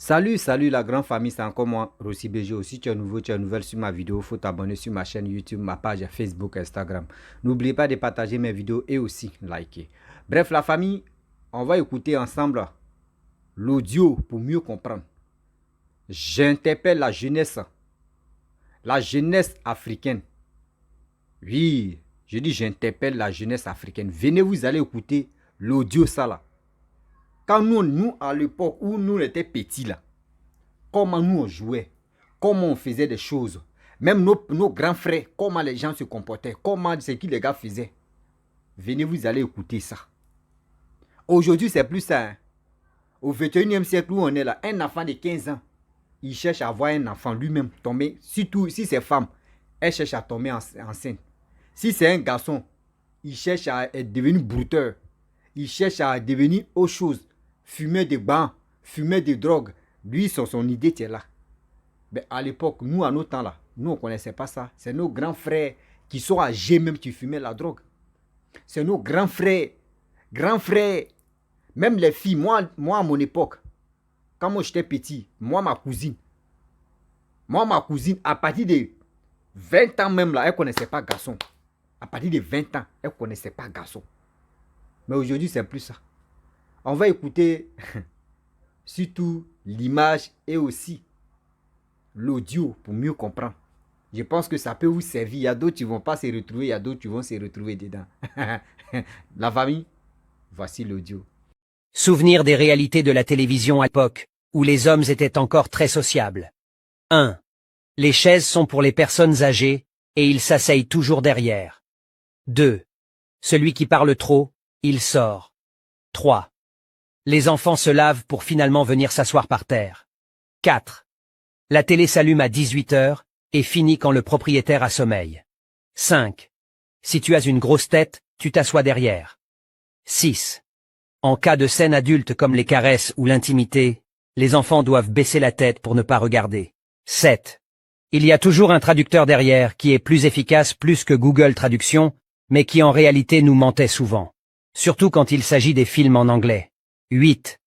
Salut la grande famille, c'est encore moi, Rossi BG. Si tu es nouveau, tu es nouvelle sur ma vidéo, il faut t'abonner sur ma chaîne YouTube, ma page Facebook, Instagram. N'oubliez pas de partager mes vidéos et aussi liker. Bref, la famille, on va écouter ensemble l'audio pour mieux comprendre. J'interpelle la jeunesse africaine. Oui, je dis j'interpelle la jeunesse africaine. Venez, vous allez écouter l'audio ça là. Quand nous à l'époque où nous étions petits là, comment nous on jouait, comment on faisait des choses. Même nos grands frères, comment les gens se comportaient, comment ce que les gars faisaient. Venez, vous allez écouter ça. Aujourd'hui, c'est plus ça. Hein. Au 21e siècle où on est là, un enfant de 15 ans, il cherche à avoir un enfant lui-même tomber. Surtout si c'est femme, elle cherche à tomber enceinte. Si c'est un garçon, il cherche à devenir brouteur. Il cherche à devenir autre chose. Fumer des bancs, fumer des drogues. Lui, son idée était là. Mais à l'époque, nous, à nos temps là, nous, on ne connaissait pas ça. C'est nos grands frères qui sont âgés même qui fumaient la drogue. C'est nos grands frères. Même les filles, moi à mon époque, quand moi j'étais petit, ma cousine, à partir de 20 ans même là, elle ne connaissait pas garçon. À partir de 20 ans, elle ne connaissait pas garçon. Mais aujourd'hui, c'est plus ça. On va écouter surtout l'image et aussi l'audio pour mieux comprendre. Je pense que ça peut vous servir. Il y a d'autres qui ne vont pas se retrouver, il y a d'autres qui vont se retrouver dedans. La famille, voici l'audio. Souvenir des réalités de la télévision à l'époque, où les hommes étaient encore très sociables. 1. Les chaises sont pour les personnes âgées, et ils s'asseyent toujours derrière. 2. Celui qui parle trop, il sort. 3. Les enfants se lavent pour finalement venir s'asseoir par terre. 4. La télé s'allume à 18 heures et finit quand le propriétaire a sommeil. 5. Si tu as une grosse tête, tu t'assois derrière. 6. En cas de scène adulte comme les caresses ou l'intimité, les enfants doivent baisser la tête pour ne pas regarder. 7. Il y a toujours un traducteur derrière qui est plus efficace plus que Google Traduction, mais qui en réalité nous mentait souvent. Surtout quand il s'agit des films en anglais. 8.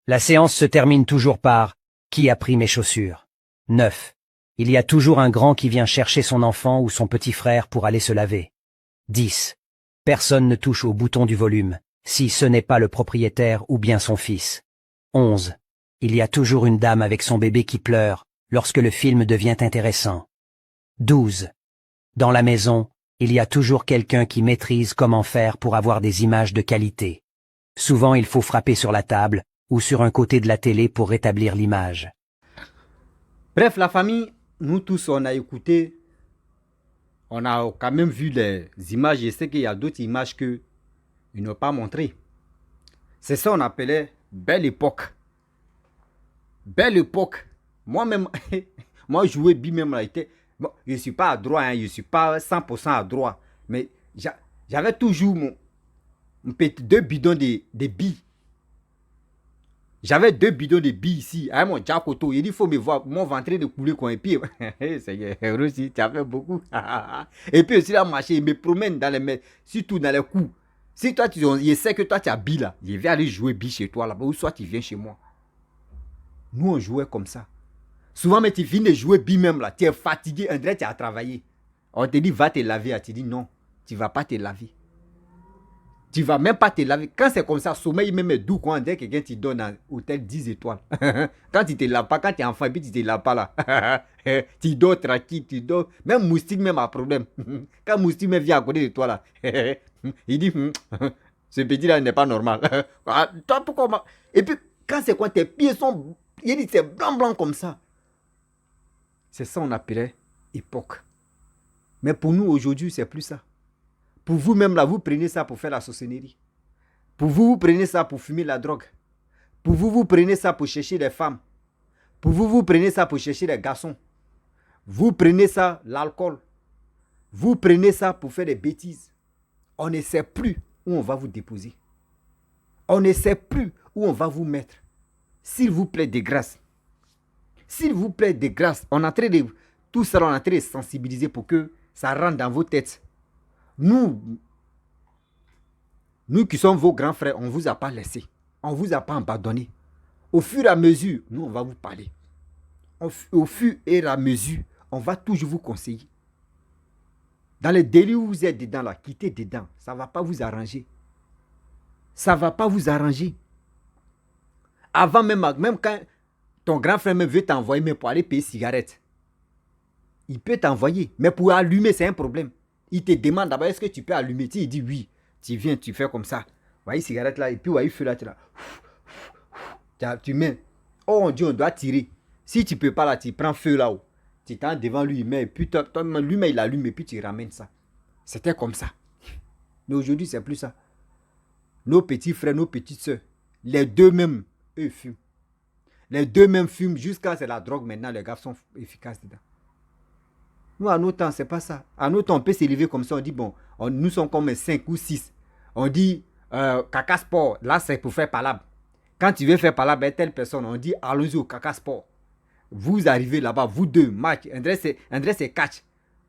La séance se termine toujours par « Qui a pris mes chaussures ?» 9. Il y a toujours un grand qui vient chercher son enfant ou son petit frère pour aller se laver. 10. Personne ne touche au bouton du volume, si ce n'est pas le propriétaire ou bien son fils. 11. Il y a toujours une dame avec son bébé qui pleure lorsque le film devient intéressant. 12. Dans la maison, il y a toujours quelqu'un qui maîtrise comment faire pour avoir des images de qualité. Souvent, il faut frapper sur la table ou sur un côté de la télé pour rétablir l'image. Bref, la famille, nous tous, on a écouté, on a quand même vu les images. Je sais qu'il y a d'autres images qu'ils n'ont pas montrées. C'est ça qu'on appelait belle époque. Belle époque. Moi-même, moi, je jouais bi même là. Bon, je ne suis pas à droit, hein, je ne suis pas 100% à droit. Mais j'avais toujours mon petit, deux bidons de billes. J'avais deux bidons de billes ici, à mon Jacoto. Il dit, il faut me voir, mon ventre de couler quoi. Et puis, c'est aussi, tu as fait beaucoup. Et puis aussi, là, marché, il me promène dans les, surtout dans les coups. Si toi, je sais que toi, tu as billes là, je vais aller jouer billes chez toi là-bas, ou soit tu viens chez moi. Nous, on jouait comme ça. Souvent, mais tu finis de jouer billes même là, tu es fatigué, André, tu as travaillé. On te dit, va te laver, tu dis non, tu ne vas pas te laver. Tu ne vas même pas te laver. Quand c'est comme ça, sommeil même est doux quand quelqu'un te donne un hôtel 10 étoiles. Quand tu ne te laves pas, quand tu es enfant, puis tu ne te laves pas là. Tu dors tranquille, tu dors. Même moustique même a problème. Quand moustique même vient à côté de toi là, il dit, ce petit là n'est pas normal. Toi, pourquoi? Et puis, quand c'est quand tes pieds sont, il dit, c'est blanc comme ça. C'est ça qu'on appelait époque. Mais pour nous aujourd'hui, c'est plus ça. Pour vous-même, là, vous prenez ça pour faire la sorcellerie. Pour vous, vous prenez ça pour fumer la drogue. Pour vous, vous prenez ça pour chercher des femmes. Pour vous, vous prenez ça pour chercher des garçons. Vous prenez ça, l'alcool. Vous prenez ça pour faire des bêtises. On ne sait plus où on va vous déposer. On ne sait plus où on va vous mettre. S'il vous plaît, de grâce. S'il vous plaît, de grâce. On est en train de, tout ça, on est en train de sensibiliser pour que ça rentre dans vos têtes. Nous qui sommes vos grands frères, on ne vous a pas laissé. On ne vous a pas abandonné. Au fur et à mesure, nous, on va vous parler. Au fur et à mesure, on va toujours vous conseiller. Dans les délits où vous êtes dedans, là, quittez dedans. Ça ne va pas vous arranger. Ça ne va pas vous arranger. Avant même quand ton grand frère veut t'envoyer même pour aller payer cigarette, il peut t'envoyer. Mais pour allumer, c'est un problème. Il te demande d'abord, est-ce que tu peux allumer? Il dit oui. Tu viens, tu fais comme ça. Vous voyez, cigarette là, et puis vous voyez, feu là, tu là. Tu mets. Oh, on dit, on doit tirer. Si tu ne peux pas là, tu prends feu là-haut. Tu t'en devant lui, mais puis lui-même, il allume et puis tu ramènes ça. C'était comme ça. Mais aujourd'hui, c'est plus ça. Nos petits frères, nos petites soeurs, les deux mêmes, eux fument. Les deux mêmes fument jusqu'à c'est la drogue maintenant, les gars sont efficaces dedans. Nous, à nos temps, c'est pas ça. À nos temps, on peut s'élever comme ça, on dit, bon, nous sommes comme 5 ou 6. On dit, caca sport, là, c'est pour faire palabre. Quand tu veux faire palabre avec telle personne, on dit, allons-y au caca sport. Vous arrivez là-bas, vous deux, match, André c'est catch.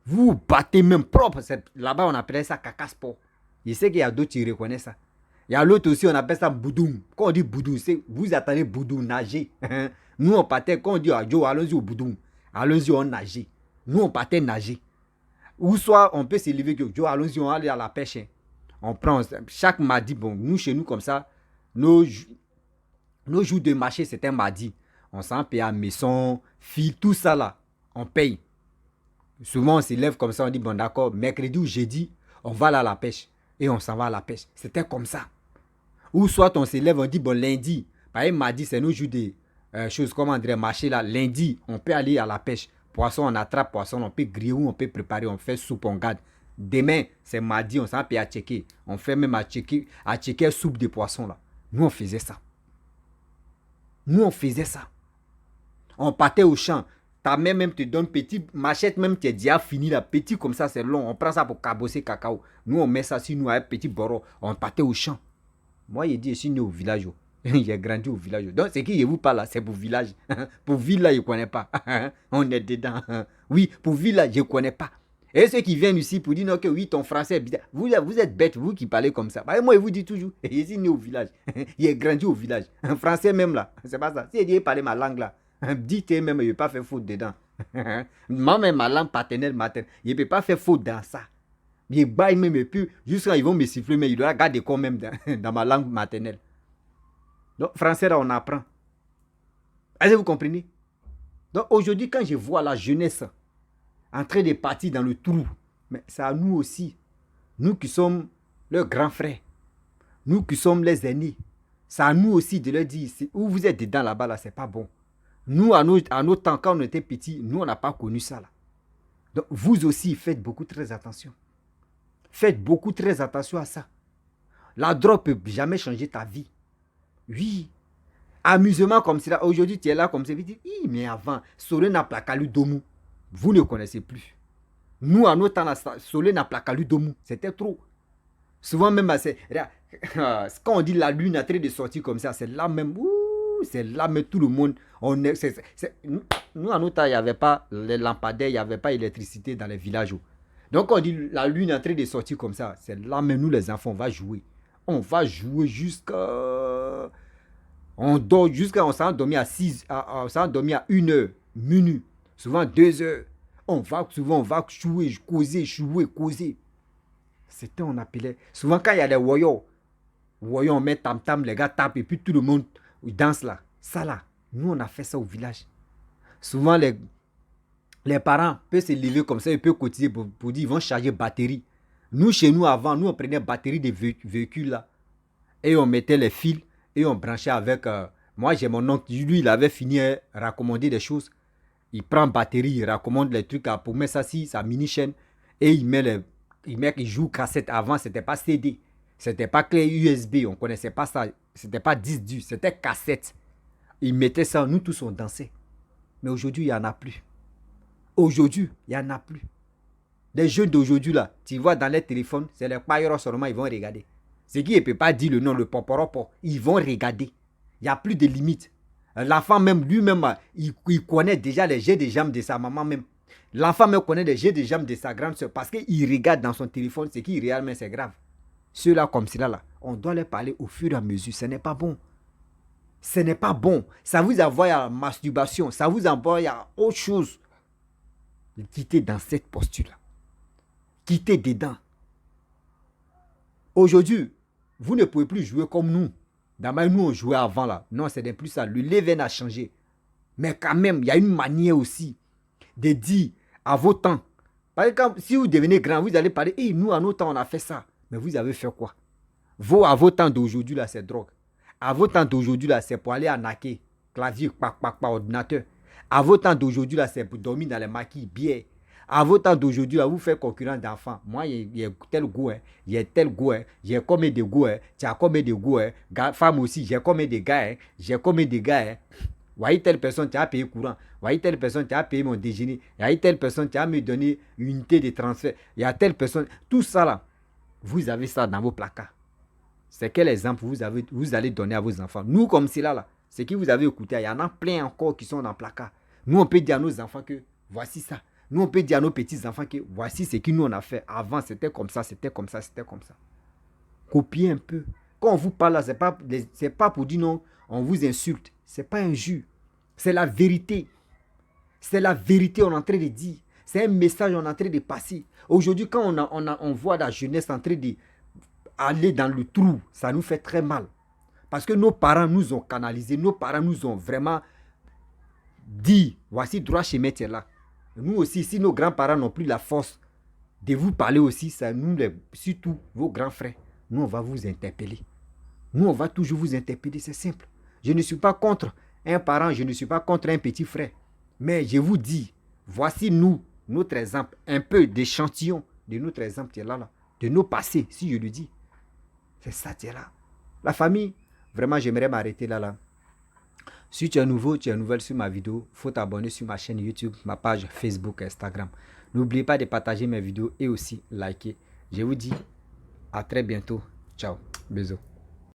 Vous battez même propre. Là-bas, on appelait ça caca sport. Je sais qu'il y a d'autres qui reconnaissent ça. Il y a l'autre aussi, on appelle ça boudoum. Quand on dit boudoum, c'est vous attendez boudoum, nager. Nous, on partait, quand on dit allons-y au boudoum, allons-y, on nager. Nous, on partait nager. Ou soit, on peut s'élever, allons-y, on va aller à la pêche. On prend, chaque mardi, bon, nous, chez nous, comme ça, nos jours de marché, c'était mardi. On s'en paye à maison, fille, tout ça là, on paye. Souvent, on s'élève comme ça, on dit, bon, d'accord, mercredi ou jeudi, on va là à la pêche. Et on s'en va à la pêche. C'était comme ça. Ou soit on s'élève, on dit, bon, lundi, par exemple, mardi, c'est nos jours de choses, comme on dirait, marché là. Lundi, on peut aller à la pêche. Poisson, on attrape poisson, on peut griller ou on peut préparer, on fait soupe, on garde. Demain, c'est mardi, on s'en paye à checker. On fait même à checker soupe de poisson là. Nous, on faisait ça. Nous, on faisait ça. On partait au champ. Ta mère même te donne petit machette, même tu es déjà fini là. Petit comme ça, c'est long. On prend ça pour cabosser cacao. Nous, on met ça sur nous avec petit boro. On partait au champ. Moi, il dit, je suis né au village. J'ai grandi au village. Donc, c'est qui je vous parle là, c'est pour village. Pour ville là, je ne connais pas. On est dedans. Oui, pour ville là, je ne connais pas. Et ceux qui viennent ici pour dire non, que oui, ton français est bizarre. Vous êtes bêtes, vous qui parlez comme ça. Moi, je vous dis toujours, je suis né au village. J'ai grandi au village. Un français même là, c'est pas ça. Si je dis parler ma langue là, dites même, je ne vais pas faire faute dedans. Moi-même, ma langue paternelle, maternelle, je ne peux pas faire faute dans ça. Je baille même et puis, jusqu'à ils vont me siffler, mais ils doivent garder quand même dans ma langue maternelle. Donc, français là, on apprend. Est-ce que vous comprenez? Donc, aujourd'hui, quand je vois la jeunesse en train de partir dans le trou, mais c'est à nous aussi, nous qui sommes leurs grands frères, nous qui sommes les aînés, c'est à nous aussi de leur dire, où vous êtes dedans là-bas, là, c'est pas bon. Nous, à nos temps, quand on était petits, nous, on n'a pas connu ça là. Donc, vous aussi, faites beaucoup très attention. Faites beaucoup très attention à ça. La drogue ne peut jamais changer ta vie. Oui. Amusement comme cela. Aujourd'hui, tu es là comme ça. Tu dis, mais avant, Solena Plakalu Domu. Vous ne connaissez plus. Nous, à notre temps, Solena Plakalu Domu. C'était trop. Souvent même, quand on dit la lune a train de sortir comme ça, c'est là même. C'est là même tout le monde. Nous, à notre temps, il n'y avait pas les lampadaires, il n'y avait pas l'électricité dans les villages. Donc, on dit la lune est en train de sortir comme ça. C'est là même nous, les enfants, on va jouer. On va jouer jusqu'à... On dort jusqu'à... On s'est endormi à 6... On s'est endormi à 1 heure, minuit. Souvent 2 heures. On va jouer, causer. C'était, on appelait... Souvent, quand il y a des woyos, on met tam-tam, les gars tapent et puis tout le monde danse là. Ça là, nous, on a fait ça au village. Souvent, les parents peuvent se lever comme ça, ils peuvent cotiser pour dire ils vont charger batterie. Nous, chez nous, avant, nous, on prenait batterie des véhicules là. Et on mettait les fils et on branchait avec... moi, j'ai mon oncle, lui, il avait fini à raccommoder des choses. Il prend batterie, il raccommode les trucs pour mettre ça sur sa mini-chaîne. Et il joue cassette. Avant, c'était pas CD. C'était pas clé USB. On connaissait pas ça. C'était pas 10 dur. C'était cassette. Il mettait ça. Nous tous, on dansait. Mais aujourd'hui, il n'y en a plus. Aujourd'hui, il n'y en a plus. Les jeunes d'aujourd'hui, là, tu vois dans les téléphones, c'est les pailleros seulement, ils vont regarder. Ce qui ne peut pas dire le nom, le poporopo, ils vont regarder. Il n'y a plus de limite. L'enfant même, lui-même, il connaît déjà les jets de jambes de sa maman même. L'enfant même connaît les jets de jambes de sa grande soeur parce qu'il regarde dans son téléphone ce qui réellement c'est grave. Ceux-là comme cela, là, on doit les parler au fur et à mesure. Ce n'est pas bon. Ce n'est pas bon. Ça vous envoie à la masturbation. Ça vous envoie à autre chose. Quittez dans cette posture-là. Quittez dedans. Aujourd'hui, vous ne pouvez plus jouer comme nous. D'abord, nous, on jouait avant là. Non, ce n'est plus ça. Le level a changé. Mais quand même, il y a une manière aussi de dire à vos temps. Par exemple, si vous devenez grand, vous allez parler, hey, nous, à nos temps, on a fait ça. Mais vous avez fait quoi? Vous, à vos temps d'aujourd'hui, là, c'est drogue. À vos temps d'aujourd'hui, là, c'est pour aller arnaquer. Clavier, ordinateur. À vos temps d'aujourd'hui, là, c'est pour dormir dans les maquis, bière. À vos temps d'aujourd'hui, là, vous faites concurrent d'enfants. Moi, il y a tel goût, hein. Il y a tel goût, hein. J'ai combien de goûts, hein. Tu as combien de goûts, hein. Femme aussi, j'ai combien de gars, hein. J'ai combien de gars, hein. Voyez telle personne, tu as payé courant. Voyez telle personne, tu as payé mon déjeuner. Voyez telle personne, tu as me donné une unité de transfert. Il y a telle personne. Tout ça là, vous avez ça dans vos placards. C'est quel exemple vous allez donner à vos enfants? Nous, comme cela là, ce que vous avez écouté, il y en a plein encore qui sont dans le placard. Nous, on peut dire à nos enfants que voici ça. Nous, on peut dire à nos petits-enfants que voici ce que nous, on a fait. Avant, c'était comme ça, c'était comme ça, c'était comme ça. Copiez un peu. Quand on vous parle là, c'est pas pour dire non, on vous insulte. C'est pas un jus. C'est la vérité. C'est la vérité, on est en train de dire. C'est un message, on est en train de passer. Aujourd'hui, quand on voit la jeunesse en train d'aller dans le trou, ça nous fait très mal. Parce que nos parents nous ont canalisés, nos parents nous ont vraiment dit, voici droit chemin, tu es là. Nous aussi, si nos grands-parents n'ont plus la force de vous parler aussi, ça nous, surtout vos grands frères, nous, on va vous interpeller. Nous, on va toujours vous interpeller, c'est simple. Je ne suis pas contre un parent, je ne suis pas contre un petit frère. Mais je vous dis, voici nous, notre exemple, un peu d'échantillon de notre exemple, tu es là, de nos passés, si je le dis. C'est ça, tu es là. La famille, vraiment, j'aimerais m'arrêter là. Si tu es nouveau, tu es nouvelle sur ma vidéo, il faut t'abonner sur ma chaîne YouTube, ma page Facebook, Instagram. N'oubliez pas de partager mes vidéos et aussi liker. Je vous dis à très bientôt. Ciao. Bisous.